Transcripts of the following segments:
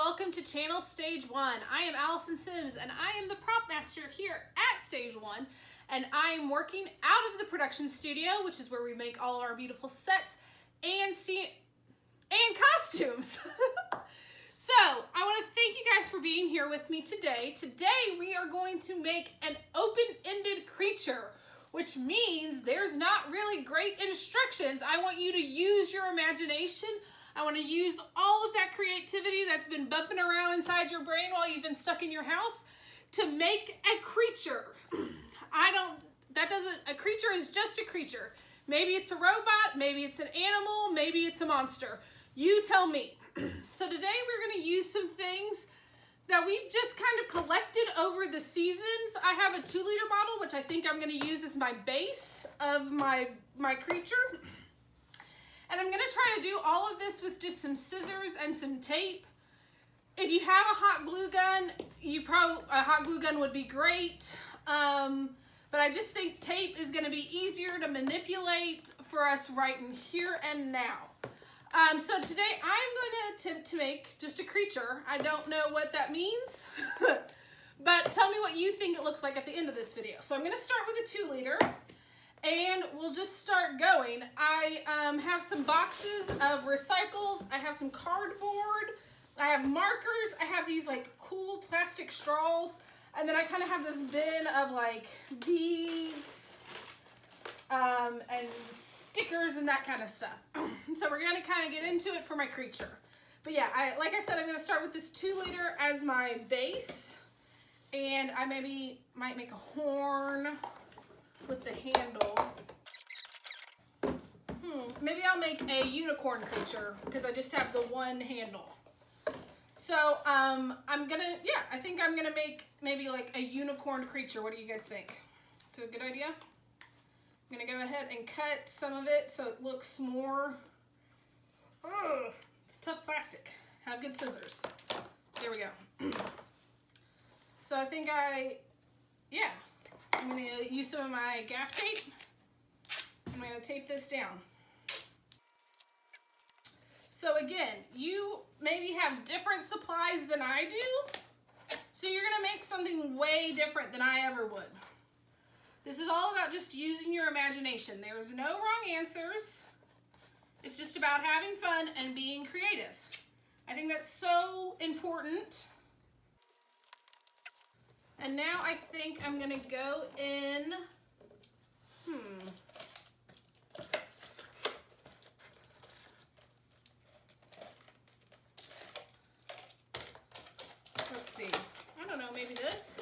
welcome to Channel StageONE. I am Allison Sims and I am the prop master here at StageONE, and I am working out of the production studio, which is where we make all our beautiful sets and costumes. So I want to thank you guys for being here with me today. Today we are going to make an open-ended creature, which means there's not really great instructions. I want you to use your imagination. I want to use all of that creativity that's been bumping around inside your brain while you've been stuck in your house to make a creature. A creature is just a creature. Maybe it's a robot, maybe it's an animal, maybe it's a monster. You tell me. So today we're going to use some things that we've just kind of collected over the seasons. I have a 2-liter bottle, which I think I'm going to use as my base of my creature. And I'm going to try to do all of this with just some scissors and some tape. If you have a hot glue gun, a hot glue gun would be great. But I just think tape is going to be easier to manipulate for us right in here and now. So today I'm going to attempt to make just a creature. I don't know what that means, but tell me what you think it looks like at the end of this video. So I'm going to start with a 2-liter. And we'll just start going. I have some boxes of recycles. I have some cardboard. I have markers. I have these like cool plastic straws. And then I kind of have this bin of like beads and stickers and that kind of stuff. So we're going to kind of get into it for my creature. But yeah, like I said, I'm going to start with this 2-liter as my base. And I maybe might make a horn with the handle. Maybe I'll make a unicorn creature because I just have the one handle. So I think I'm gonna make maybe like a unicorn creature. What do you guys think? Is it a good idea? I'm gonna go ahead and cut some of it so it looks more, it's tough plastic. Have good scissors. There we go. So I think I'm going to use some of my gaff tape. I'm going to tape this down. So again, you maybe have different supplies than I do. So you're going to make something way different than I ever would. This is all about just using your imagination. There is no wrong answers. It's just about having fun and being creative. I think that's so important. And now I think I'm gonna go in, let's see, I don't know, maybe this?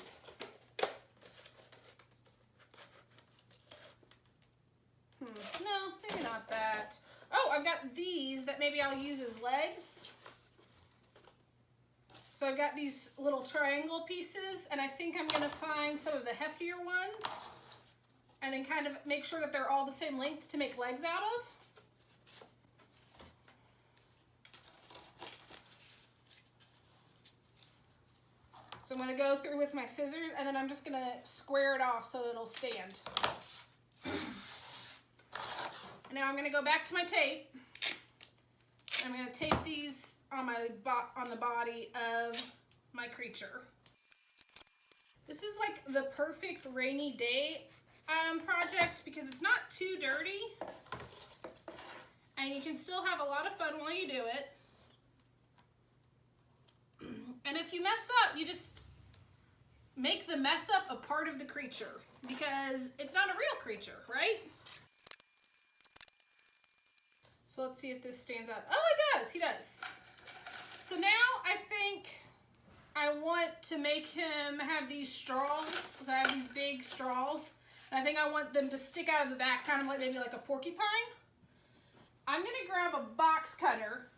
No, maybe not that. Oh, I've got these that maybe I'll use as legs. So I've got these little triangle pieces, and I think I'm going to find some of the heftier ones and then kind of make sure that they're all the same length to make legs out of. So I'm going to go through with my scissors, and then I'm just going to square it off so it'll stand. And now I'm going to go back to my tape. I'm going to tape these on the body of my creature. This is like the perfect rainy day project because it's not too dirty and you can still have a lot of fun while you do it. And if you mess up, you just make the mess up a part of the creature because it's not a real creature, right? So let's see if this stands out. Oh, it does. He does. So now I think I want to make him have these straws. So I have these big straws. And I think I want them to stick out of the back, kind of like maybe like a porcupine. I'm going to grab a box cutter,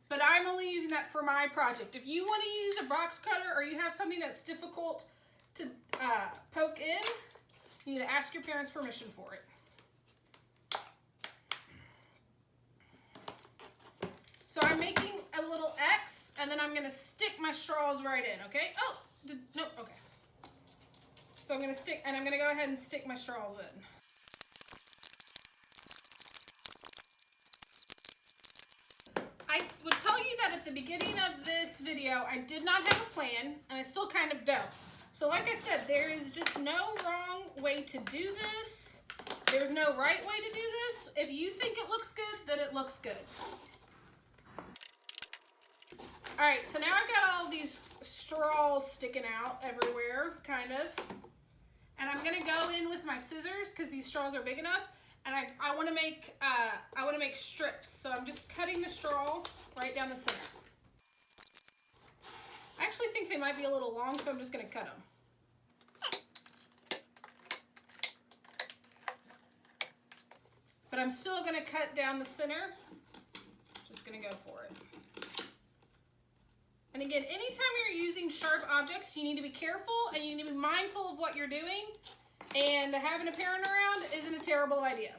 but I'm only using that for my project. If you want to use a box cutter or you have something that's difficult to poke in, you need to ask your parents' permission for it. So I'm making a little X, and then I'm going to stick my straws right in, okay? Oh, no, okay. So I'm going to go ahead and stick my straws in. I would tell you that at the beginning of this video, I did not have a plan, and I still kind of don't. So like I said, there is just no wrong way to do this. There's no right way to do this. If you think it looks good, then it looks good. All right, so now I've got all these straws sticking out everywhere, kind of. And I'm gonna go in with my scissors because these straws are big enough. And I want to make strips. So I'm just cutting the straw right down the center. I actually think they might be a little long, so I'm just gonna cut them. But I'm still gonna cut down the center. Just gonna go for it. And again, anytime you're using sharp objects, you need to be careful and you need to be mindful of what you're doing. And having a parent around isn't a terrible idea.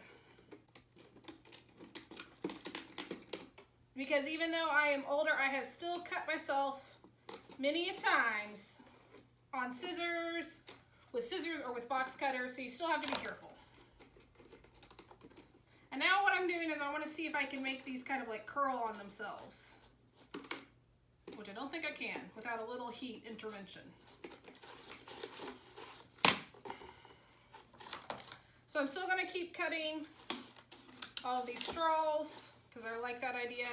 Because even though I am older, I have still cut myself many a times on scissors, with scissors or with box cutters, so you still have to be careful. And now what I'm doing is I want to see if I can make these kind of like curl on themselves. Which I don't think I can without a little heat intervention. So I'm still going to keep cutting all of these straws because I like that idea.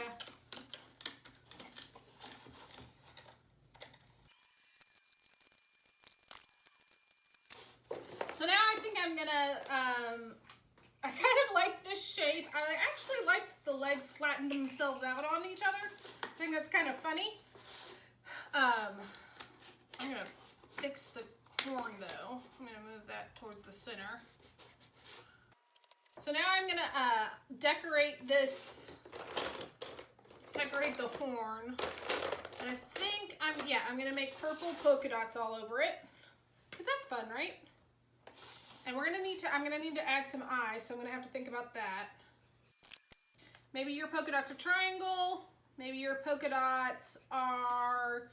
So now I think I'm going to, I kind of like this shape. I actually like the legs flatten themselves out on each other. I think that's kind of funny. I'm going to fix the horn though. I'm going to move that towards the center. So now I'm going to decorate the horn. And I think I'm going to make purple polka dots all over it. Because that's fun, right? And I'm going to need to add some eyes, so I'm going to have to think about that. Maybe your polka dots are triangle. Maybe your polka dots are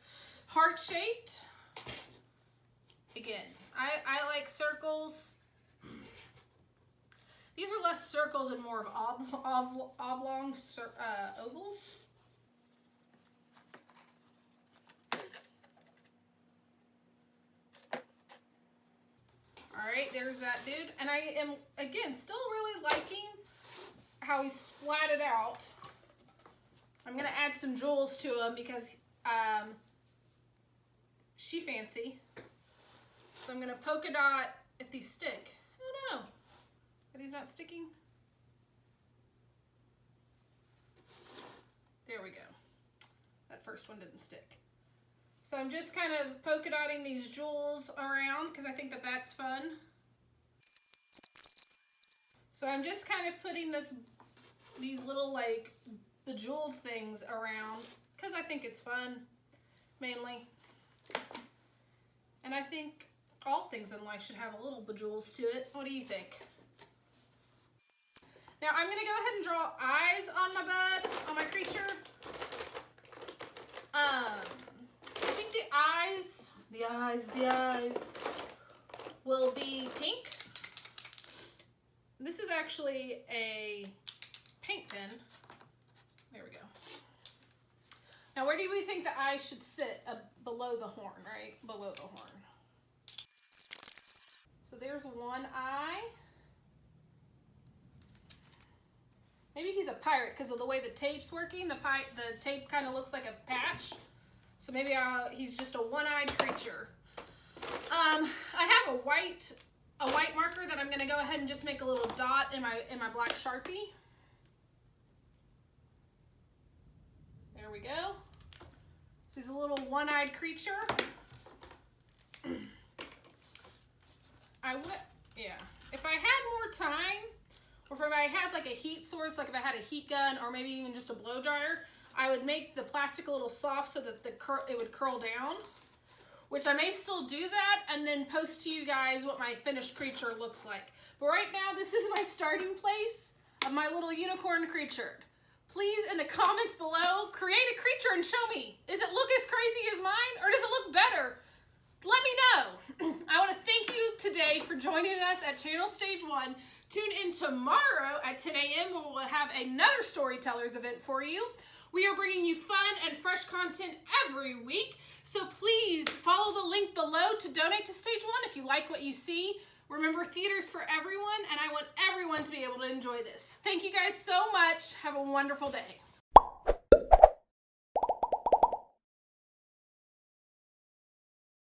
heart-shaped. Again, I like circles. These are less circles and more of oblong ovals. All right, there's that dude. And I am, again, still really liking how he's splatted out. I'm going to add some jewels to him because she fancy. So I'm going to polka dot if these stick. I don't know. Are these not sticking? There we go. That first one didn't stick. So I'm just kind of polka dotting these jewels around because I think that that's fun. So I'm just kind of putting these little like bejeweled things around because I think it's fun, mainly. And I think all things in life should have a little bejewels to it. What do you think? Now I'm gonna go ahead and draw eyes on my bud, on my creature. I think the eyes will be pink. This is actually a paint pen. There we go. Now where do we think the eye should sit? Below the horn, right? Below the horn. So there's one eye. Maybe he's a pirate because of the way the tape's working. The tape kind of looks like a patch. So maybe he's just a one-eyed creature. I have a white marker that I'm going to go ahead and just make a little dot in my black Sharpie. There we go. So he's a little one-eyed creature. If I had more time, or if I had like a heat source, like if I had a heat gun or maybe even just a blow dryer, I would make the plastic a little soft so that it would curl down, which I may still do that and then post to you guys what my finished creature looks like. But right now, this is my starting place of my little unicorn creature. Please, in the comments below, create a creature and show me. Does it look as crazy as mine or does it look better? Let me know. I want to thank you today for joining us at Channel StageONE. Tune in tomorrow at 10 a.m. where we'll have another storytellers event for you. We are bringing you fun and fresh content every week, so please follow the link below to donate to Stage One if you like what you see. Remember, theater's for everyone, and I want everyone to be able to enjoy this. Thank you guys so much. Have a wonderful day.